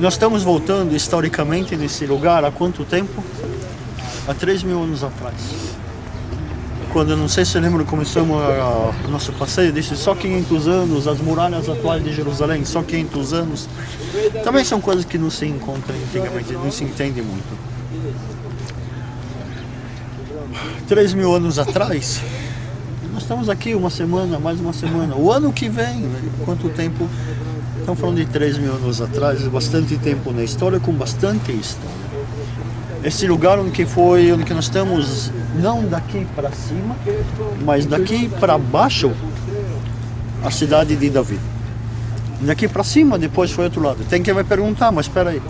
Nós estamos voltando historicamente nesse lugar há quanto tempo? Há 3.000 anos atrás. Quando, eu não sei se você lembra, começamos o nosso passeio, disse só 500 anos, as muralhas atuais de Jerusalém, só 500 anos. Também são coisas que não se encontram antigamente, não se entende muito. 3.000 anos atrás, nós estamos aqui uma semana, mais uma semana. O ano que vem, né? Quanto tempo? Estamos falando de 3.000 anos atrás, bastante tempo na história, com bastante história. Esse lugar onde que nós estamos, não daqui para cima, mas daqui para baixo, a cidade de Davi. Daqui para cima, depois foi outro lado. Tem quem vai perguntar, mas espera aí.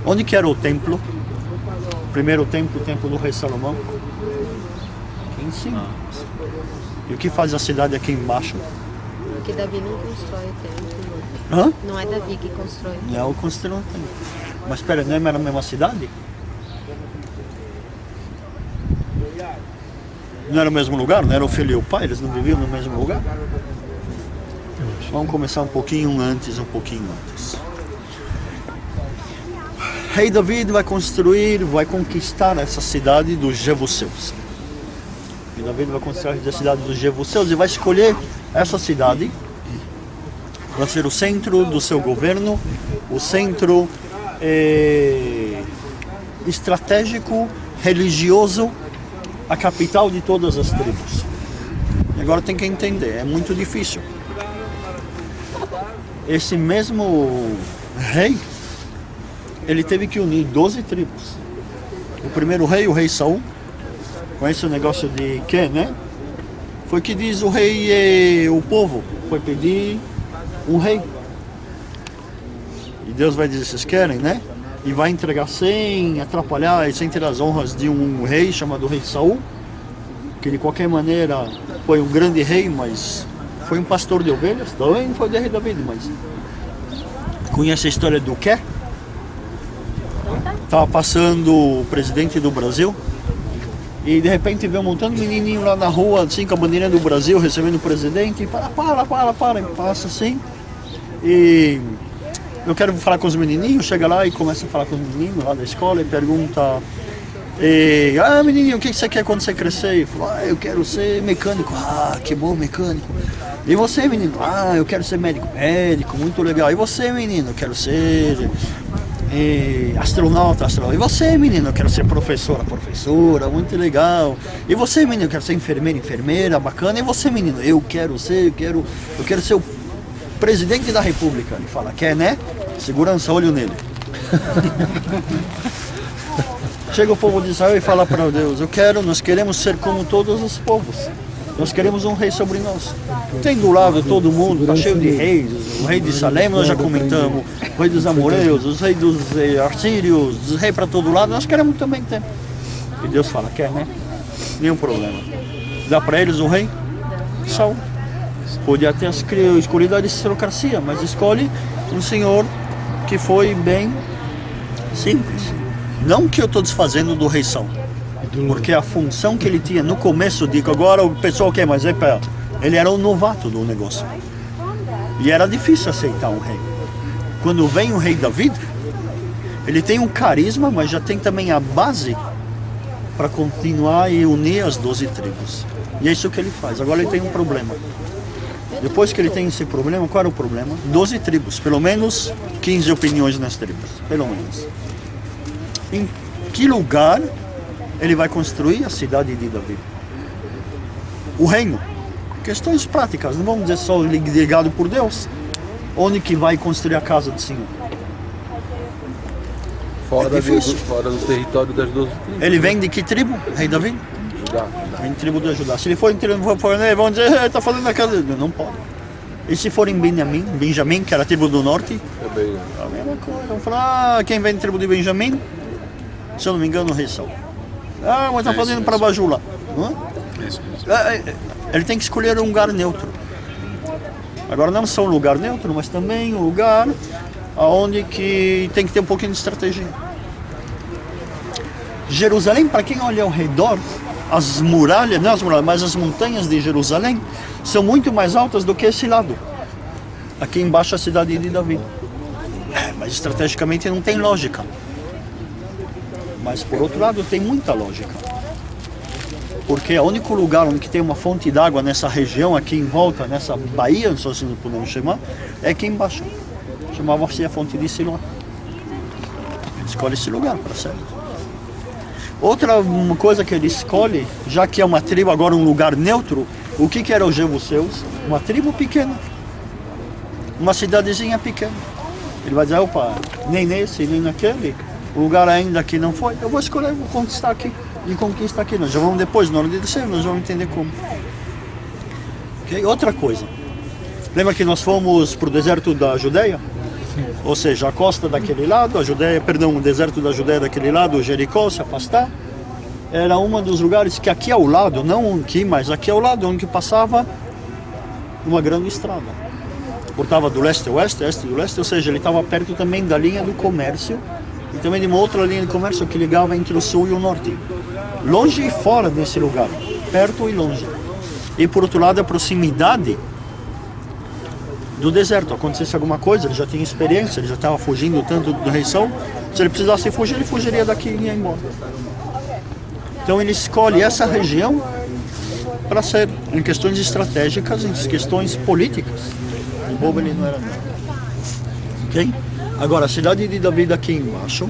Onde que era o templo? O primeiro templo, o templo do rei Salomão? Aqui em cima. E o que faz a cidade aqui embaixo? Porque Davi não constrói o templo. Hã? Não é Davi que constrói. Não, construiu o templo. Mas espera, não era a mesma cidade? Não era o mesmo lugar? Não era o filho e o pai? Eles não viviam no mesmo lugar? Vamos começar um pouquinho antes. Rei David vai conquistar essa cidade dos Jebuseus. E David vai construir a cidade dos Jebuseus e vai escolher essa cidade para ser o centro do seu governo, o centro estratégico, religioso, a capital de todas as tribos. E agora tem que entender, é muito difícil. Esse mesmo rei, ele teve que unir 12 tribos. O primeiro rei, o rei Saul, conhece o negócio de quê, né? Foi que diz o rei, o povo foi pedir um rei. E Deus vai dizer, vocês querem, né? E vai entregar sem atrapalhar e sem ter as honras de um rei chamado rei Saul, que de qualquer maneira foi um grande rei, mas foi um pastor de ovelhas, também foi de rei David, mas conhece a história do quê? Estava passando o presidente do Brasil e de repente vê um montão de menininho lá na rua, assim, com a bandeirinha do Brasil, recebendo o presidente, e para, e passa assim, e eu quero falar com os menininhos, chega lá e começa a falar com os menininhos lá da escola e pergunta, menininho, o que você quer quando você crescer? E fala, eu quero ser mecânico. Que bom, mecânico. E você, menino? Eu quero ser médico. Médico, muito legal. E você, menino? Eu quero ser astronauta. E você, menino? Eu quero ser professora, muito legal. E você, menino? Eu quero ser enfermeira, bacana. E você, menino? Eu quero ser o presidente da república. Ele fala, quer, né? Segurança, olho nele. Chega o povo de Israel e fala para Deus, nós queremos ser como todos os povos. Nós queremos um rei sobre nós. Tem do lado todo mundo, está cheio de reis. O rei de Salem, nós já comentamos. O rei dos amoreus, os reis dos assírios, os reis para todo lado. Nós queremos também ter. E Deus fala, quer, né? Nenhum problema. Dá para eles um rei? Saul. Podia ter escolhido a aristocracia, mas escolhe um senhor que foi bem simples. Não que eu estou desfazendo do rei Saul, porque a função que ele tinha no começo, digo, agora o pessoal quer, mas ele era o novato do negócio. E era difícil aceitar um rei. Quando vem o rei David, ele tem um carisma, mas já tem também a base para continuar e unir as 12 tribos. E é isso que ele faz. Agora ele tem um problema. Depois que ele tem esse problema, qual era o problema? 12 tribos, pelo menos 15 opiniões nas tribos, pelo menos. Em que lugar ele vai construir a cidade de Davi? O reino. Questões práticas, não vamos dizer só ligado por Deus. Onde que vai construir a casa do Senhor? Fora do território das 12 tribos. Ele vem de que tribo, rei Davi? Judá. Vem de tribo de Judá. Se ele for em tribo, vão dizer, ele está falando da casa dele. Não pode. E se for em Benjamim, que era a tribo do norte? Também. A mesma coisa. Vão falar, quem vem de tribo de Benjamim? Se eu não me engano, o rei Saul. Mas está fazendo para Baju lá. Ele tem que escolher um lugar neutro. Agora não só um lugar neutro, mas também um lugar onde que tem que ter um pouquinho de estratégia. Jerusalém, para quem olha ao redor, as muralhas, não as muralhas, mas as montanhas de Jerusalém são muito mais altas do que esse lado. Aqui embaixo a cidade de Davi. Mas estrategicamente não tem lógica. Mas por outro lado tem muita lógica. Porque é o único lugar onde tem uma fonte d'água nessa região aqui em volta, nessa baía, se assim podemos chamar, é aqui embaixo. Chamava-se a fonte de Siloé. Escolhe esse lugar para ser. Outra coisa que ele escolhe, já que é uma tribo agora um lugar neutro, o que eram os jebuseus? Uma tribo pequena. Uma cidadezinha pequena. Ele vai dizer, opa, nem nesse, nem naquele, o lugar ainda que não foi, eu vou escolher, vou conquistar aqui. E conquista aqui. Nós já vamos depois, na hora de descer, nós vamos entender como. Okay? Outra coisa. Lembra que nós fomos para o deserto da Judeia? Ou seja, a costa daquele lado, o deserto da Judeia daquele lado, Jericó, se afastar. Era um dos lugares que aqui ao lado, não aqui, mas aqui ao lado, onde passava uma grande estrada. Portava do leste ao oeste, este do leste, ou seja, ele estava perto também da linha do comércio e também de uma outra linha de comércio que ligava entre o sul e o norte. Longe e fora desse lugar, perto e longe. E por outro lado, a proximidade do deserto. Acontecesse alguma coisa, ele já tinha experiência, ele já estava fugindo tanto do rei Saul. Se ele precisasse fugir, ele fugiria daqui e ia embora. Então ele escolhe essa região para ser em questões estratégicas, em questões políticas. O bobo ele não era nada. Ok? Agora, a cidade de Davi aqui embaixo,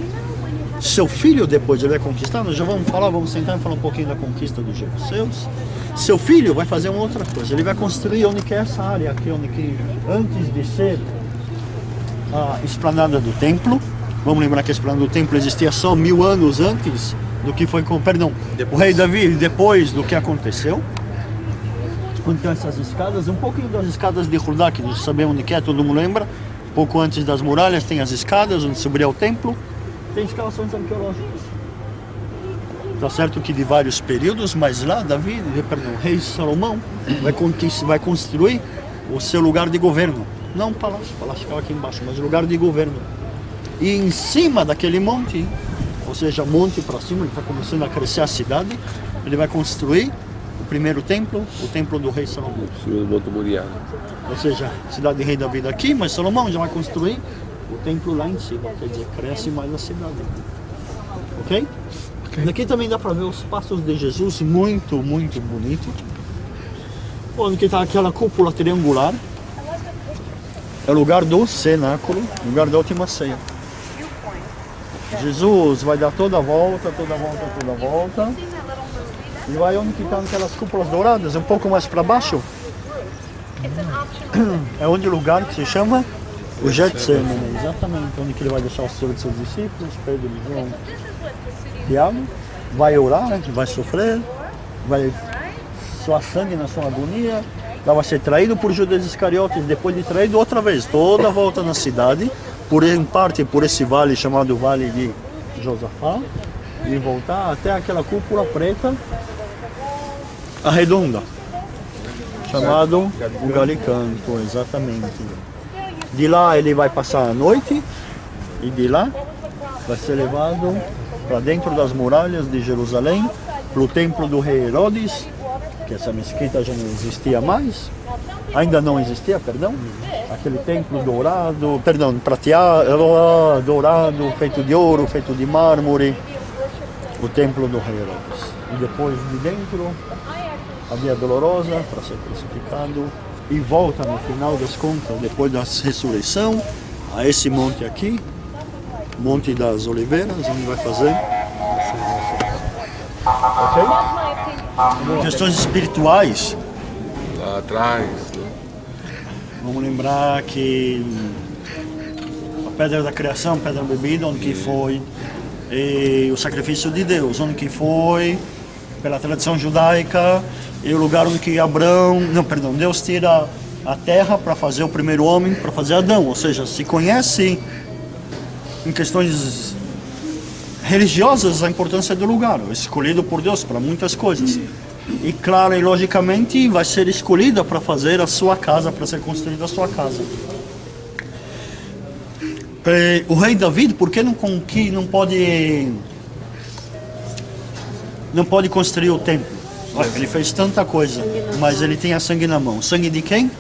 seu filho depois ele vai conquistar, nós já vamos sentar e falar um pouquinho da conquista dos jebuseus. Seu filho vai fazer uma outra coisa, ele vai construir onde que é essa área aqui, onde que antes de ser a esplanada do templo, vamos lembrar que a esplanada do templo existia só 1000 anos antes do que foi o rei Davi, depois do que aconteceu. Quando tem essas escadas, um pouquinho das escadas de Judá, que nós sabemos onde que é, todo mundo lembra, pouco antes das muralhas tem as escadas onde subiria ao templo. Tem escavações arqueológicas. Está certo que de vários períodos, mas lá o rei Salomão vai construir o seu lugar de governo. Não palácio ficava aqui embaixo, mas lugar de governo. E em cima daquele monte, ou seja, monte para cima, ele está começando a crescer a cidade, ele vai construir o primeiro templo, o templo do rei Salomão. Ou seja, a cidade de rei Davi aqui, mas Salomão já vai construir o templo lá em cima, quer dizer, cresce mais a cidade. Ok? Daqui também dá para ver os passos de Jesus, muito, muito bonito. Onde que está aquela cúpula triangular, é o lugar do cenáculo, lugar da última ceia. Jesus vai dar toda a volta, e vai onde que estão aquelas cúpulas douradas, um pouco mais para baixo. É onde o lugar que se chama o Getsemane, exatamente, onde que ele vai deixar os seus discípulos, Pedro, João, Tiago, vai orar, vai sofrer, vai suar sangue na sua agonia, vai ser traído por Judas Iscariotes, depois de traído outra vez, toda a volta na cidade, em parte por esse vale chamado Vale de Josafá, e voltar até aquela cúpula preta, a redonda, chamado o Galicanto, exatamente. De lá ele vai passar a noite e de lá vai ser levado para dentro das muralhas de Jerusalém, para o templo do rei Herodes, que essa mesquita já não existia mais, ainda não existia, perdão, aquele templo dourado, prateado, dourado, feito de ouro, feito de mármore, o templo do rei Herodes. E depois de dentro, a Via Dolorosa para ser crucificado, e volta no final das contas, depois da ressurreição, a esse monte aqui, Monte das Oliveiras, onde vai fazer. Ok? Questões espirituais. Lá atrás. Vamos lembrar que a pedra da criação, a pedra bebida, onde que foi o sacrifício de Deus, onde que foi, pela tradição judaica, e o lugar onde que Deus tira a terra para fazer o primeiro homem, para fazer Adão. Ou seja, se conhece em questões religiosas a importância do lugar, escolhido por Deus para muitas coisas. E claro e logicamente vai ser escolhida para fazer a sua casa, para ser construída a sua casa. O rei Davi, por que não pode construir o templo? Olha, ele fez tanta coisa, mas ele tem a sangue na mão. Sangue de quem?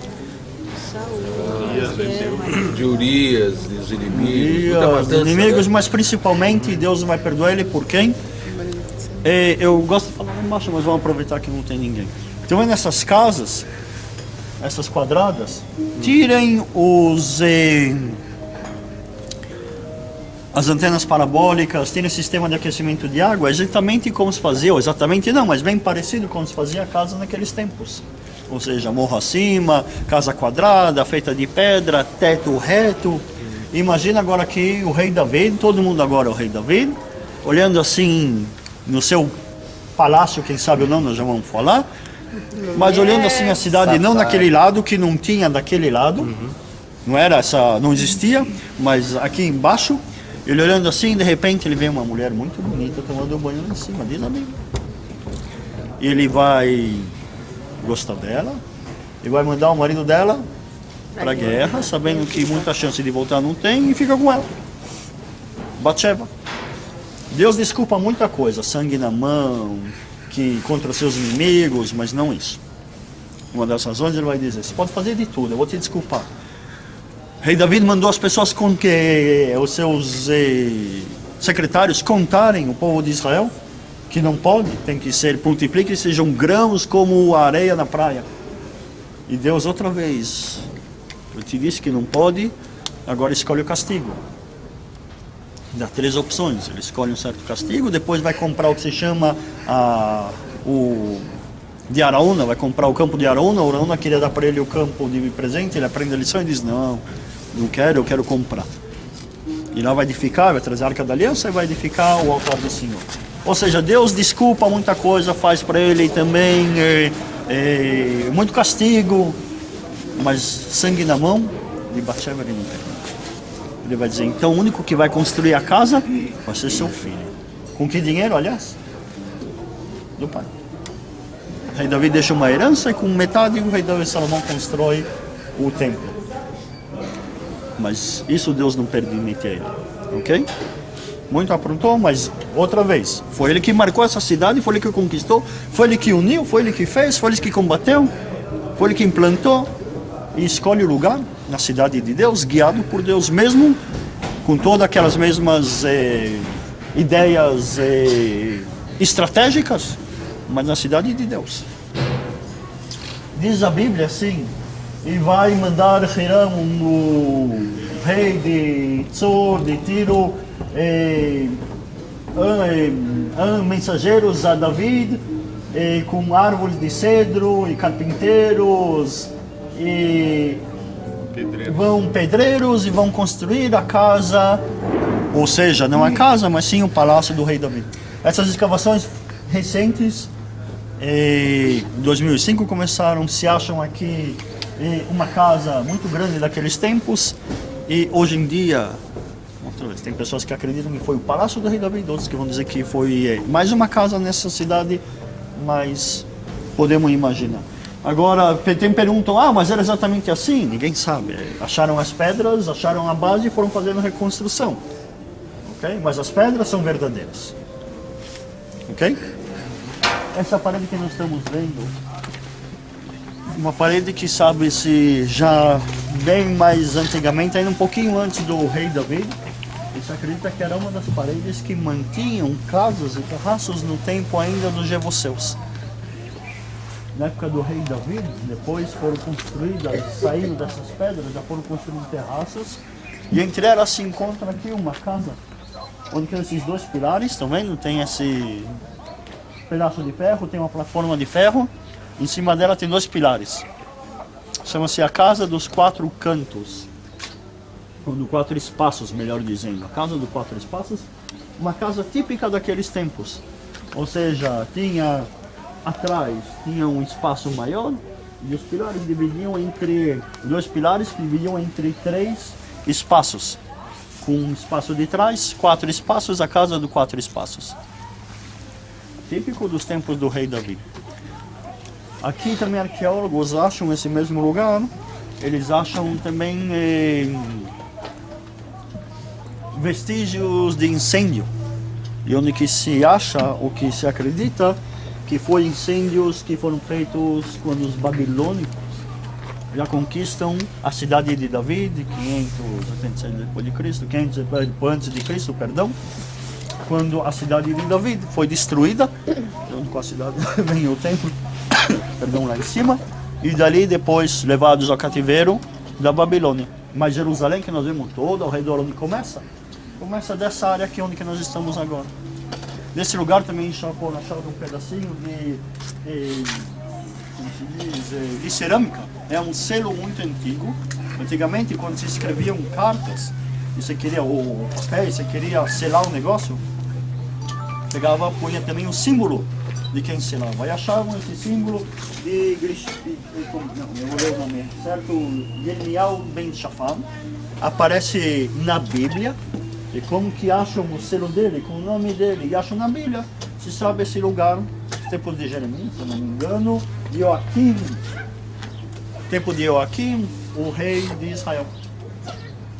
De Urias, dos inimigos. E muita os matança, inimigos, né? mas principalmente Deus vai perdoar ele por quem? Eu gosto de falar lá embaixo, mas vamos aproveitar que não tem ninguém. Então, nessas casas, essas quadradas, tirem as antenas parabólicas, tirem o sistema de aquecimento de água, exatamente como se fazia, ou exatamente não, mas bem parecido como se fazia a casa naqueles tempos. Ou seja, morro acima, casa quadrada, feita de pedra, teto reto. Imagina agora que o rei Davi, todo mundo agora é o rei Davi, olhando assim no seu palácio, quem sabe ou não, nós já vamos falar, mas olhando assim a cidade, não naquele lado, que não tinha daquele lado, não existia, mas aqui embaixo, ele olhando assim, de repente ele vê uma mulher muito bonita tomando banho lá em cima, diz a Bíblia. Ele vai gostar dela, e vai mandar o marido dela para a guerra, sabendo que muita chance de voltar não tem, e fica com ela. Batsheva. Deus desculpa muita coisa, sangue na mão, que contra os seus inimigos, mas não isso. Uma das razões ele vai dizer, você pode fazer de tudo, eu vou te desculpar. Rei Davi mandou as pessoas com que os seus secretários contarem o povo de Israel, que não pode, tem que ser, multiplique e sejam grãos como a areia na praia. E Deus outra vez, eu te disse que não pode, agora escolhe o castigo. Dá 3 opções, ele escolhe um certo castigo, depois vai comprar o que se chama de Araúna, vai comprar o campo de Araúna. Araúna queria dar para ele o campo de presente, ele aprende a lição e diz, não quero, eu quero comprar. E lá vai edificar, vai trazer a Arca da Aliança e vai edificar o altar do Senhor. Ou seja, Deus desculpa muita coisa, faz para ele também muito castigo, mas sangue na mão, de Batsheva ele não tem. Ele vai dizer, então o único que vai construir a casa vai ser seu filho. Com que dinheiro, aliás? Do pai. O rei Davi deixa uma herança e com metade o rei Davi Salomão constrói o templo. Mas isso Deus não permite a ele, ok? Muito aprontou, mas outra vez, foi ele que marcou essa cidade, foi ele que conquistou, foi ele que uniu, foi ele que fez, foi ele que combateu, foi ele que implantou e escolhe o lugar na cidade de Deus, guiado por Deus mesmo, com todas aquelas mesmas ideias estratégicas, mas na cidade de Deus. Diz a Bíblia assim, e vai mandar Hiram, o rei de Tzor, de Tiro, mensageiros a David, com árvores de cedro e carpinteiros, e pedreiros e vão construir a casa, ou seja, não a casa, mas sim o palácio do rei Davi. Essas escavações recentes, em 2005 começaram, se acham aqui uma casa muito grande daqueles tempos, e hoje em dia, outra vez, tem pessoas que acreditam que foi o palácio do rei Davi, outros que vão dizer que foi mais uma casa nessa cidade, mas podemos imaginar. Agora, tem perguntam, mas era exatamente assim? Ninguém sabe. Acharam as pedras, acharam a base e foram fazendo reconstrução. Ok? Mas as pedras são verdadeiras. Ok? Essa parede que nós estamos vendo, uma parede que sabe-se já bem mais antigamente, ainda um pouquinho antes do rei Davi, e se acredita que era uma das paredes que mantinham casas e terraços no tempo ainda dos jebuseus. Na época do rei Davi, depois foram construídas, saindo dessas pedras, já foram construídas terraços, e entre elas se encontra aqui uma casa, onde tem esses 2 pilares, estão vendo? Tem esse pedaço de ferro, tem uma plataforma de ferro, em cima dela tem 2 pilares. Chama-se a Casa dos 4 Cantos, ou dos 4 Espaços, melhor dizendo. A Casa dos 4 Espaços, uma casa típica daqueles tempos, ou seja, atrás tinha um espaço maior e os pilares dividiam entre 2 pilares que dividiam entre 3 espaços, com um espaço de trás, 4 espaços, a casa dos 4 espaços, típico dos tempos do rei Davi. Aqui também arqueólogos acham esse mesmo lugar, eles acham também vestígios de incêndio, e onde que se acha, o que se acredita, que foi incêndios que foram feitos quando os babilônicos já conquistam a cidade de David, 586 depois de Cristo, 500 antes de Cristo, perdão, quando a cidade de David foi destruída, junto com a cidade vem o templo, perdão, lá em cima, e dali depois levados ao cativeiro da Babilônia. Mas Jerusalém, que nós vemos todo ao redor onde começa dessa área aqui onde que nós estamos agora. Nesse lugar também acharam um pedacinho de cerâmica. É um selo muito antigo. Antigamente, quando se escreviam cartas, e você queria o papel, você queria selar um negócio, pegava, punha também um símbolo de quem selava. E achavam esse símbolo de não vou ler o nome, certo? Yirmiyahu Ben Shaphan. Aparece na Bíblia. E como que acham o selo dele, com o nome dele, e acham na Bíblia, se sabe esse lugar, tempo de Jeremias, se não me engano, de Joaquim, tempo de Joaquim, o rei de Israel.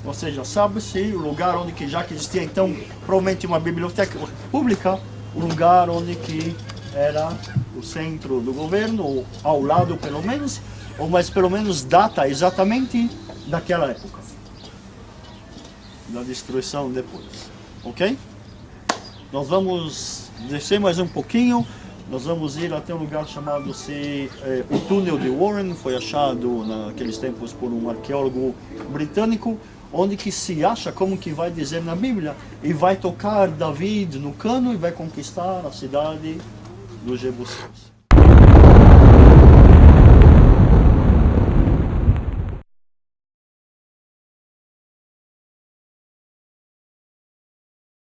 Ou seja, sabe-se o lugar onde que já que existia então provavelmente uma biblioteca pública, o lugar onde que era o centro do governo, ou ao lado pelo menos, ou mas pelo menos data exatamente daquela época, da destruição depois, ok? Nós vamos descer mais um pouquinho, nós vamos ir até um lugar chamado o túnel de Warren, foi achado naqueles tempos por um arqueólogo britânico, onde que se acha, como que vai dizer na Bíblia, e vai tocar David no cano e vai conquistar a cidade dos Jebuseus.